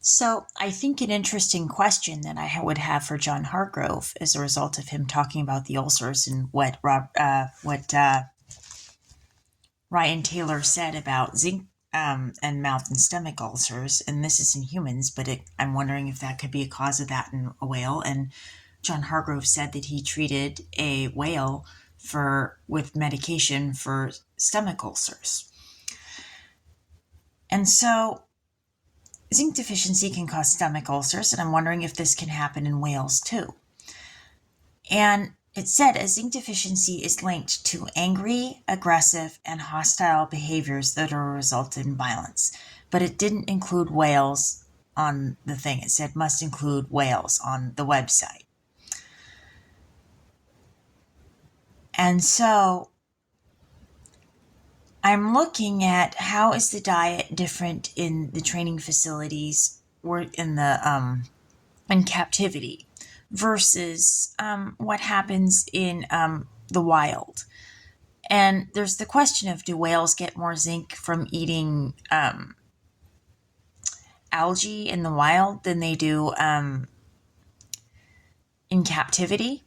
So I think an interesting question that I would have for John Hargrove as a result of him talking about the ulcers and what Ryan Taylor said about zinc and mouth and stomach ulcers, and this is in humans, but I'm wondering if that could be a cause of that in a whale. And John Hargrove said that he treated a whale with medication for stomach ulcers. And so zinc deficiency can cause stomach ulcers, and I'm wondering if this can happen in whales too. And it said a zinc deficiency is linked to angry, aggressive, and hostile behaviors that are a result in violence. But it didn't include whales on the thing. It said must include whales on the website. And so I'm looking at how is the diet different in the training facilities or in captivity versus what happens in the wild. And there's the question of, do whales get more zinc from eating algae in the wild than they do in captivity?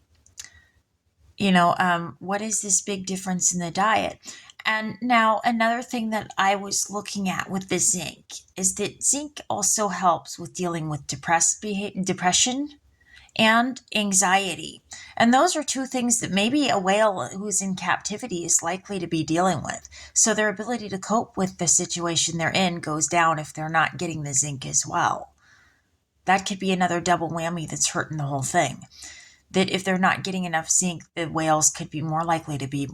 What is this big difference in the diet? And now another thing that I was looking at with the zinc is that zinc also helps with dealing with depression and anxiety. And those are two things that maybe a whale who's in captivity is likely to be dealing with. So their ability to cope with the situation they're in goes down if they're not getting the zinc as well. That could be another double whammy that's hurting the whole thing. That if they're not getting enough zinc, the whales could be more likely to be,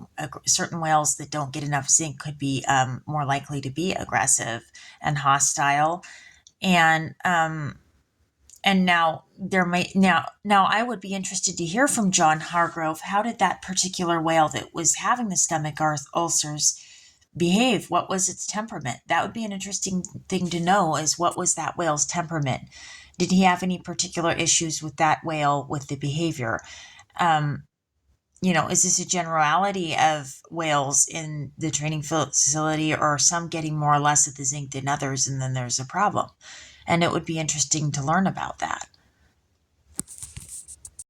certain whales that don't get enough zinc could be more likely to be aggressive and hostile. And now I would be interested to hear from John Hargrove. How did that particular whale that was having the stomach ulcers behave? What was its temperament? That would be an interesting thing to know, is what was that whale's temperament? Did he have any particular issues with that whale with the behavior? Is this a generality of whales in the training facility, or are some getting more or less of the zinc than others, and then there's a problem? And it would be interesting to learn about that.